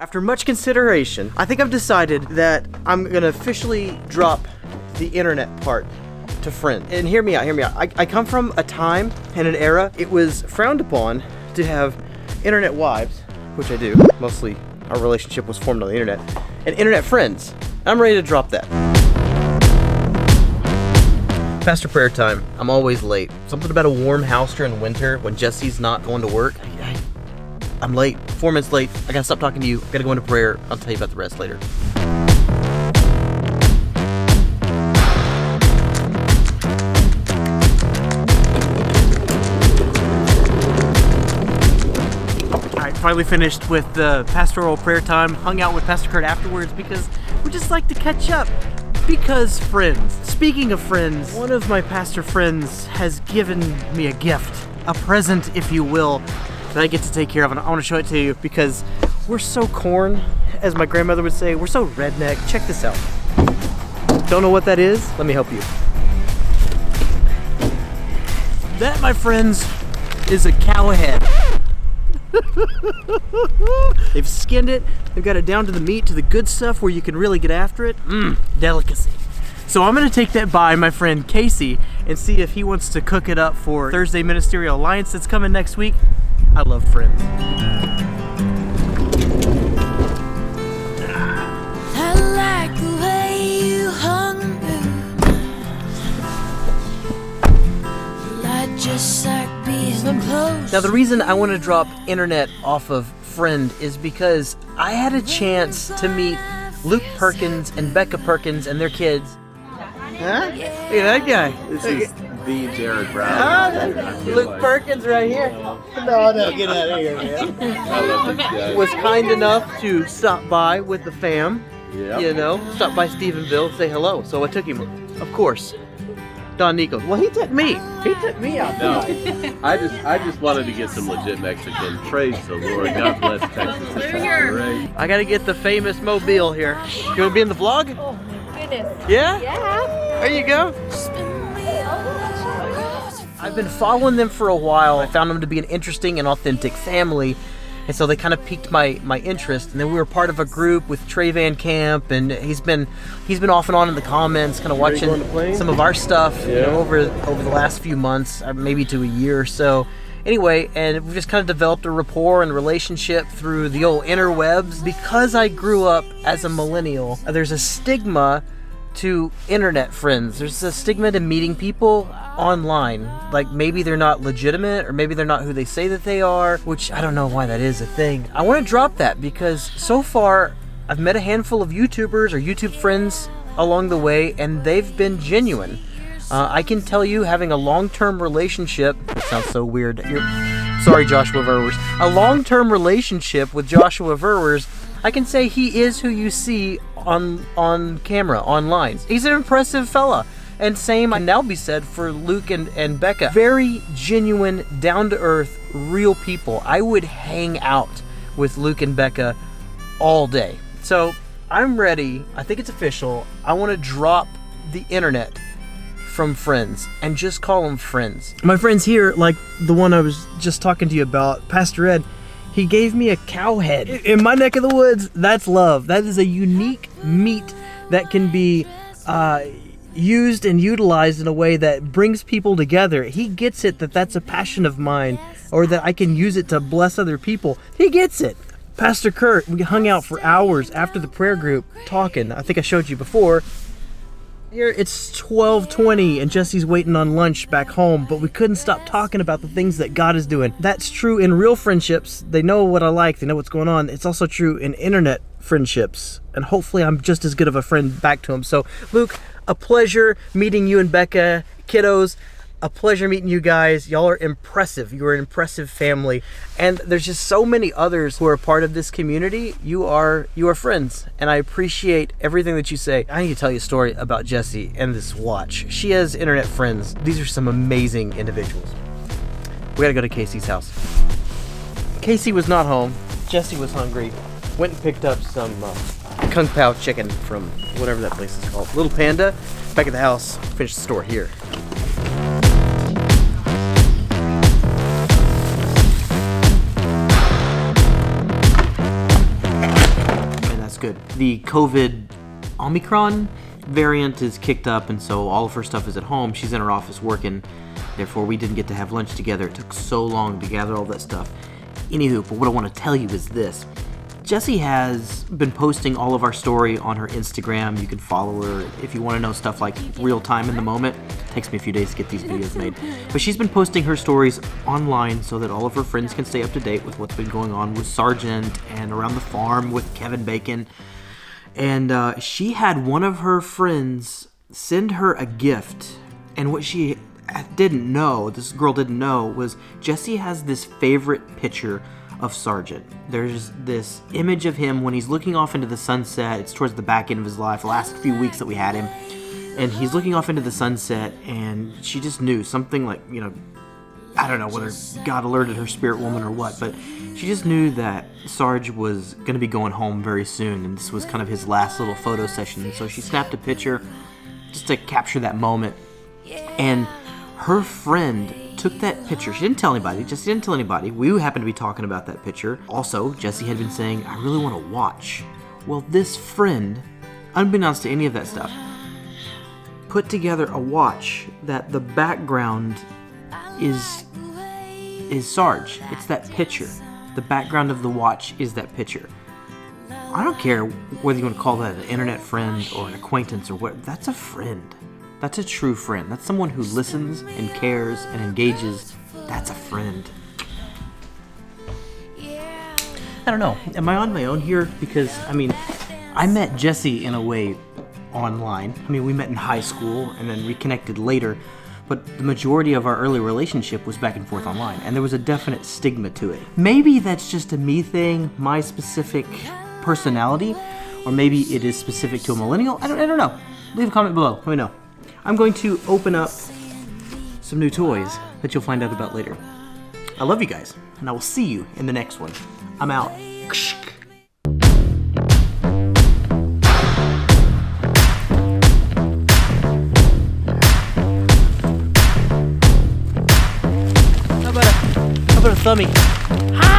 After much consideration, I think I've decided that I'm gonna officially drop the internet part to friends. And hear me out. I come from a time and an era it was frowned upon to have internet wives, which I do. Mostly our relationship was formed on the internet, and internet friends. I'm ready to drop that. Pastor prayer time. I'm always late. Something about a warm house during winter when Jesse's not going to work. I'm late. 4 minutes late. I gotta stop talking to you. Gotta go into prayer. I'll tell you about the rest later. Alright, finally finished with the pastoral prayer time. Hung out with Pastor Kurt afterwards because we just like to catch up. Because friends. Speaking of friends, one of my pastor friends has given me a gift. A present, if you will, that I get to take care of, and I want to show it to you because we're so corn, as my grandmother would say. We're so redneck. Check this out. Don't know what that is? Let me help you. That, my friends, is a cow head. They've skinned it. They've got it down to the meat, to the good stuff where you can really get after it. Delicacy. So I'm gonna take that by my friend Casey and see if he wants to cook it up for Thursday Ministerial Alliance that's coming next week. I love friends. I like the way you hung light just like being close. Now the reason I want to drop internet off of Friend is because I had a chance to meet Luke Perkins and Becca Perkins and their kids. Huh? Look at that guy. This is the Jared Brown. Luke Perkins right here. No, get out of here, man. I love this guy. Was kind enough to stop by with the fam. Yep. You know, stop by Stephenville, say hello. So I took him, of course. Don Nico. Well, he took me. He took me out. No, I just wanted to get some legit Mexican. Praise the Lord. God bless Texas. This is great. I gotta get the famous Mobile here. You wanna be in the vlog? Oh my goodness. Yeah? Yeah. There you go. I've been following them for a while. I found them to be an interesting and authentic family. And so they kind of piqued my interest. And then we were part of a group with Trayvan Camp, and he's been off and on in the comments, kind of watching some of our stuff, you know, over the last few months, maybe to a year or so. Anyway, and we just kind of developed a rapport and relationship through the old interwebs. Because I grew up as a millennial, there's a stigma to internet friends. There's a stigma to meeting people online. Like maybe they're not legitimate, or maybe they're not who they say that they are, which I don't know why that is a thing. I want to drop that because so far I've met a handful of YouTubers or YouTube friends along the way, and they've been genuine. I can tell you, having a long-term relationship, it sounds so weird. Sorry, Joshua Verwers. A long-term relationship with Joshua Verwers, I can say he is who you see on camera, online. He's an impressive fella. And same can now be said for Luke and Becca. Very genuine, down-to-earth, real people. I would hang out with Luke and Becca all day. So I'm ready. I think it's official. I want to drop the internet from friends and just call them friends. My friends here, like the one I was just talking to you about, Pastor Ed, he gave me a cow head. In my neck of the woods, that's love. That is a unique meat that can be used and utilized in a way that brings people together. He gets it that that's a passion of mine, or that I can use it to bless other people. He gets it. Pastor Kurt, we hung out for hours after the prayer group talking. I think I showed you before. Here it's 12:20 and Jesse's waiting on lunch back home, but we couldn't stop talking about the things that God is doing. That's true in real friendships. They know what I like, they know what's going on. It's also true in internet friendships, and hopefully I'm just as good of a friend back to him. So Luke, a pleasure meeting you and Becca. Kiddos, a pleasure meeting you guys. Y'all are impressive. You're an impressive family. And there's just so many others who are part of this community. You are friends, and I appreciate everything that you say. I need to tell you a story about Jessie and this watch. She has internet friends. These are some amazing individuals. We gotta go to Casey's house. Casey was not home. Jessie was hungry. Went and picked up some Kung Pao chicken from whatever that place is called. Little Panda. Back at the house. Finish the store here. that's good. The COVID Omicron variant is kicked up, and so all of her stuff is at home. She's in her office working. Therefore, we didn't get to have lunch together. It took so long to gather all that stuff. Anywho, but what I want to tell you is this. Jessie has been posting all of our story on her Instagram. You can follow her if you want to know stuff like real time in the moment. It takes me a few days to get these videos made. But she's been posting her stories online so that all of her friends can stay up to date with what's been going on with Sargent and around the farm with Kevin Bacon. And she had one of her friends send her a gift. And what she didn't know, this girl didn't know, was Jessie has this favorite picture of Sargent. There's this image of him when he's looking off into the sunset. It's towards the back end of his life, the last few weeks that we had him. And he's looking off into the sunset, and she just knew something like, I don't know whether God alerted her spirit woman or what, but she just knew that Sarge was going to be going home very soon, and this was kind of his last little photo session. And so she snapped a picture just to capture that moment. And her friend took that picture. She didn't tell anybody. Jessie didn't tell anybody. We happened to be talking about that picture. Also, Jessie had been saying, I really want to watch. Well, this friend, unbeknownst to any of that stuff, put together a watch that the background is Sarge. It's that picture. The background of the watch is that picture. I don't care whether you want to call that an internet friend or an acquaintance or what. That's a friend. That's a true friend. That's someone who listens and cares and engages. That's a friend. I don't know. Am I on my own here? Because, I met Jessie in a way online. We met in high school and then reconnected later. But the majority of our early relationship was back and forth online. And there was a definite stigma to it. Maybe that's just a me thing, my specific personality. Or maybe it is specific to a millennial. I don't know. Leave a comment below. Let me know. I'm going to open up some new toys that you'll find out about later. I love you guys, and I will see you in the next one. I'm out. How about a thumbie?